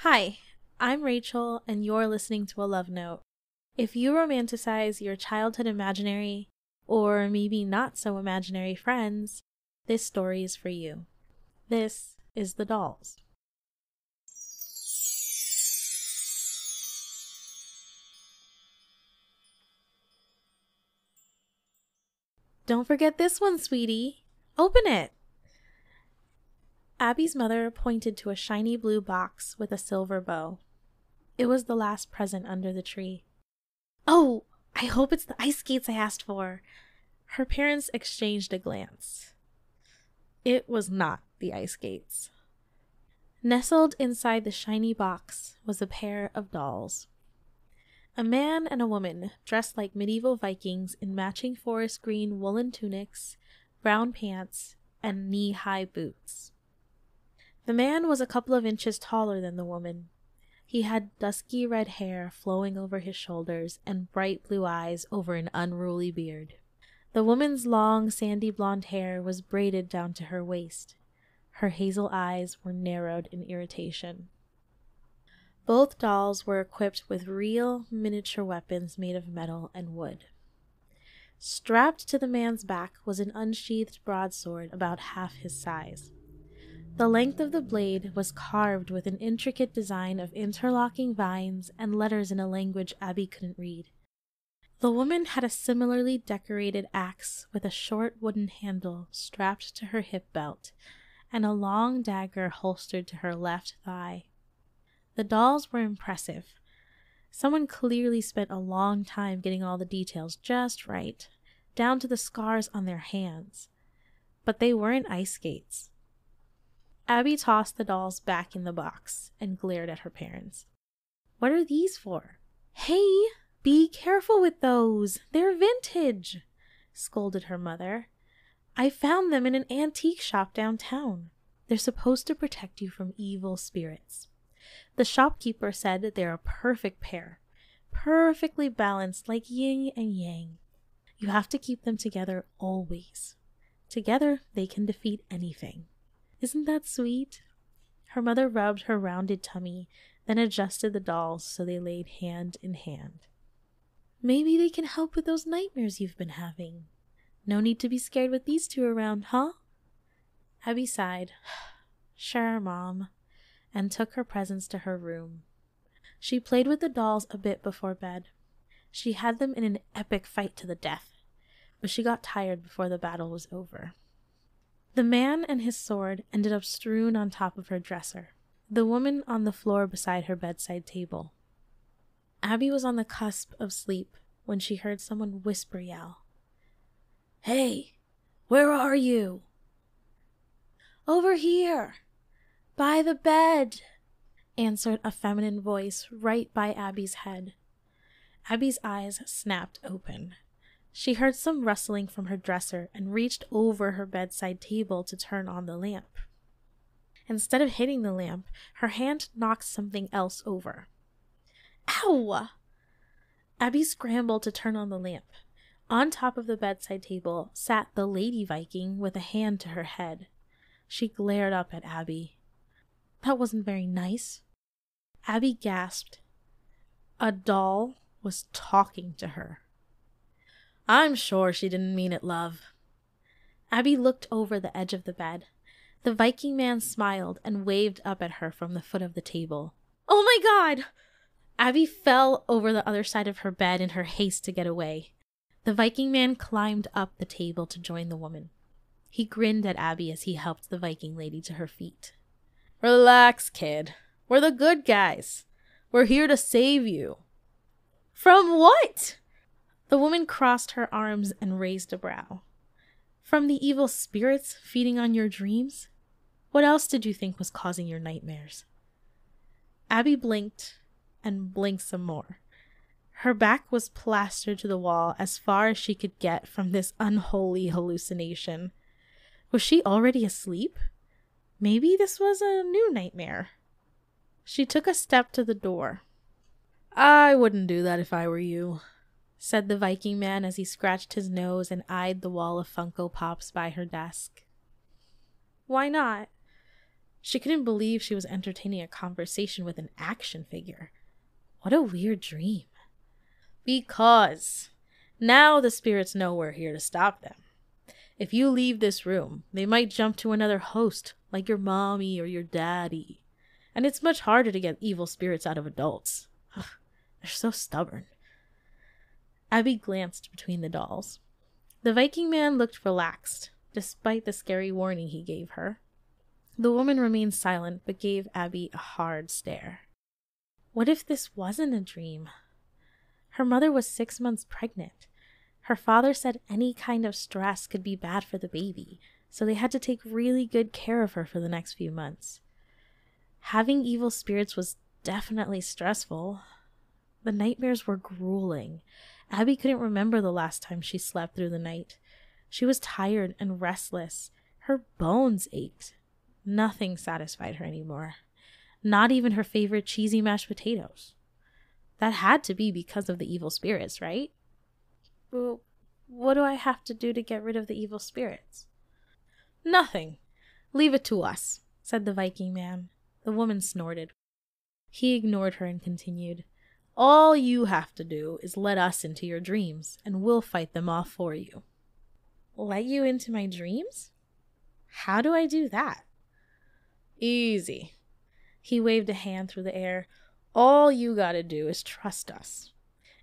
Hi, I'm Rachel, and you're listening to A Love Note. If you romanticize your childhood imaginary, or maybe not so imaginary friends, this story is for you. This is The Dolls. Don't forget this one, sweetie. Open it. Abby's mother pointed to a shiny blue box with a silver bow. It was the last present under the tree. Oh, I hope it's the ice skates I asked for. Her parents exchanged a glance. It was not the ice skates. Nestled inside the shiny box was a pair of dolls. A man and a woman dressed like medieval Vikings in matching forest green woolen tunics, brown pants, and knee-high boots. The man was a couple of inches taller than the woman. He had dusky red hair flowing over his shoulders and bright blue eyes over an unruly beard. The woman's long, sandy blonde hair was braided down to her waist. Her hazel eyes were narrowed in irritation. Both dolls were equipped with real, miniature weapons made of metal and wood. Strapped to the man's back was an unsheathed broadsword about half his size. The length of the blade was carved with an intricate design of interlocking vines and letters in a language Abby couldn't read. The woman had a similarly decorated axe with a short wooden handle strapped to her hip belt and a long dagger holstered to her left thigh. The dolls were impressive. Someone clearly spent a long time getting all the details just right, down to the scars on their hands. But they weren't ice skates. Abby tossed the dolls back in the box and glared at her parents. "What are these for?" "Hey, be careful with those. They're vintage," scolded her mother. "I found them in an antique shop downtown. They're supposed to protect you from evil spirits. The shopkeeper said that they're a perfect pair, perfectly balanced like yin and yang. You have to keep them together always. Together, they can defeat anything. Isn't that sweet?" Her mother rubbed her rounded tummy, then adjusted the dolls so they laid hand in hand. "Maybe they can help with those nightmares you've been having. No need to be scared with these two around, huh?" Abby sighed. "Sure, Mom," and took her presents to her room. She played with the dolls a bit before bed. She had them in an epic fight to the death, but she got tired before the battle was over. The man and his sword ended up strewn on top of her dresser, the woman on the floor beside her bedside table. Abby was on the cusp of sleep when she heard someone whisper yell, "Hey, where are you?" "Over here, by the bed," answered a feminine voice right by Abby's head. Abby's eyes snapped open. She heard some rustling from her dresser and reached over her bedside table to turn on the lamp. Instead of hitting the lamp, her hand knocked something else over. "Ow!" Abby scrambled to turn on the lamp. On top of the bedside table sat the Lady Viking with a hand to her head. She glared up at Abby. That wasn't very nice. Abby gasped. A doll was talking to her. "I'm sure she didn't mean it, love." Abby looked over the edge of the bed. The Viking man smiled and waved up at her from the foot of the table. "Oh my God!" Abby fell over the other side of her bed in her haste to get away. The Viking man climbed up the table to join the woman. He grinned at Abby as he helped the Viking lady to her feet. "Relax, kid. We're the good guys. We're here to save you." "From what?" The woman crossed her arms and raised a brow. "From the evil spirits feeding on your dreams? What else did you think was causing your nightmares?" Abby blinked and blinked some more. Her back was plastered to the wall as far as she could get from this unholy hallucination. Was she already asleep? Maybe this was a new nightmare. She took a step to the door. "I wouldn't do that if I were you," said the Viking man as he scratched his nose and eyed the wall of Funko Pops by her desk. "Why not?" She couldn't believe she was entertaining a conversation with an action figure. What a weird dream. Because now the spirits know we're here to stop them. If you leave this room, they might jump to another host, like your mommy or your daddy. And it's much harder to get evil spirits out of adults. Ugh, they're so stubborn. Abby glanced between the dolls. The Viking man looked relaxed, despite the scary warning he gave her. The woman remained silent, but gave Abby a hard stare. What if this wasn't a dream? Her mother was 6 months pregnant. Her father said any kind of stress could be bad for the baby, so they had to take really good care of her for the next few months. Having evil spirits was definitely stressful. The nightmares were grueling. Abby couldn't remember the last time she slept through the night. She was tired and restless. Her bones ached. Nothing satisfied her anymore. Not even her favorite cheesy mashed potatoes. That had to be because of the evil spirits, right? Well, what do I have to do to get rid of the evil spirits? Nothing. Leave it to us, said the Viking man. The woman snorted. He ignored her and continued. All you have to do is let us into your dreams, and we'll fight them off for you. Let you into my dreams? How do I do that? Easy. He waved a hand through the air. All you gotta do is trust us.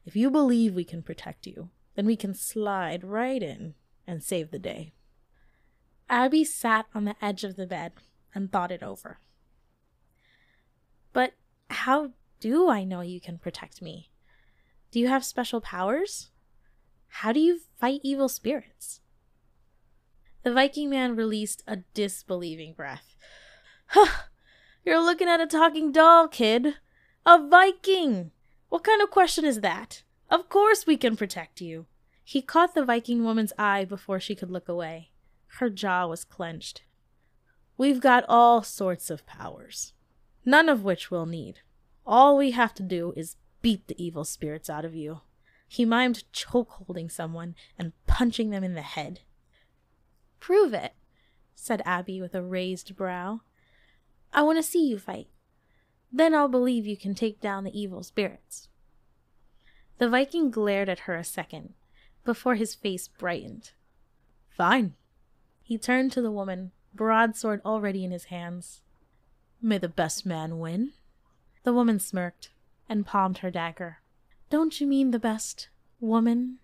If you believe we can protect you, then we can slide right in and save the day. Abby sat on the edge of the bed and thought it over. But how do I know you can protect me? Do you have special powers? How do you fight evil spirits? The Viking man released a disbelieving breath. Huh! You're looking at a talking doll, kid. A Viking! What kind of question is that? Of course we can protect you. He caught the Viking woman's eye before she could look away. Her jaw was clenched. We've got all sorts of powers, none of which we'll need. All we have to do is beat the evil spirits out of you. He mimed chokeholding someone and punching them in the head. Prove it, said Abby with a raised brow. I want to see you fight. Then I'll believe you can take down the evil spirits. The Viking glared at her a second, before his face brightened. Fine. He turned to the woman, broadsword already in his hands. May the best man win. The woman smirked and palmed her dagger. Don't you mean the best woman?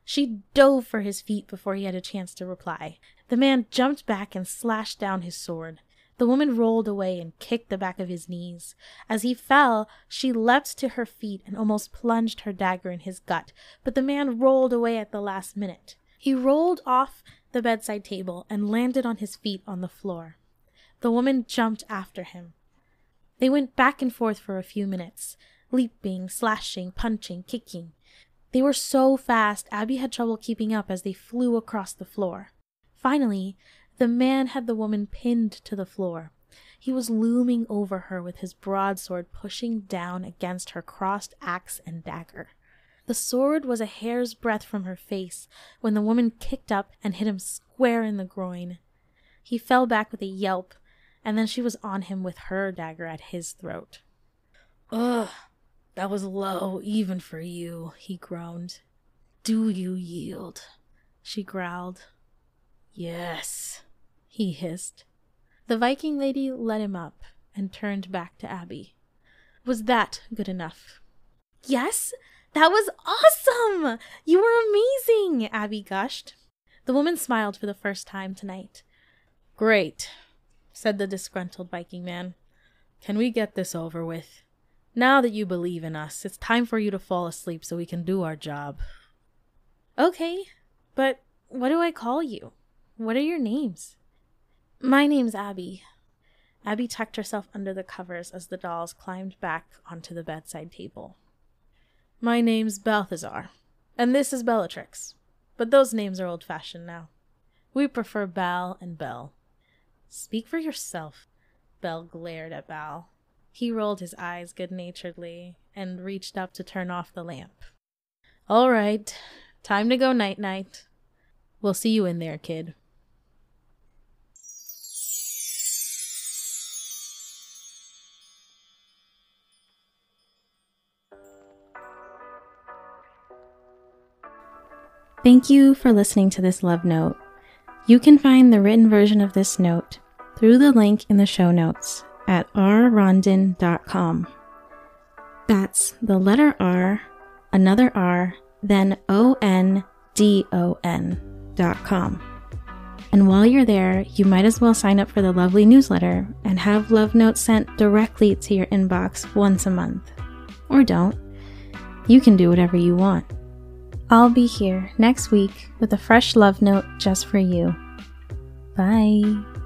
She dove for his feet before he had a chance to reply. The man jumped back and slashed down his sword. The woman rolled away and kicked the back of his knees. As he fell, she leapt to her feet and almost plunged her dagger in his gut, but the man rolled away at the last minute. He rolled off the bedside table and landed on his feet on the floor. The woman jumped after him. They went back and forth for a few minutes, leaping, slashing, punching, kicking. They were so fast, Abby had trouble keeping up as they flew across the floor. Finally, the man had the woman pinned to the floor. He was looming over her with his broadsword pushing down against her crossed axe and dagger. The sword was a hair's breadth from her face when the woman kicked up and hit him square in the groin. He fell back with a yelp, and then she was on him with her dagger at his throat. Ugh, that was low even for you, he groaned. Do you yield? She growled. Yes, he hissed. The Viking lady let him up and turned back to Abby. Was that good enough? Yes, that was awesome! You were amazing, Abby gushed. The woman smiled for the first time tonight. Great, said the disgruntled Viking man. Can we get this over with? Now that you believe in us, it's time for you to fall asleep so we can do our job. Okay, but what do I call you? What are your names? My name's Abby. Abby tucked herself under the covers as the dolls climbed back onto the bedside table. My name's Balthazar, and this is Bellatrix, but those names are old-fashioned now. We prefer Bal and Belle. Speak for yourself. Belle glared at Bal. He rolled his eyes good-naturedly and reached up to turn off the lamp. All right, time to go night-night. We'll see you in there, kid. Thank you for listening to this love note. You can find the written version of this note through the link in the show notes at rrondon.com. That's the letter R, another R, then ONDON.com. And while you're there, you might as well sign up for the lovely newsletter and have love notes sent directly to your inbox once a month. Or don't. You can do whatever you want. I'll be here next week with a fresh love note just for you. Bye.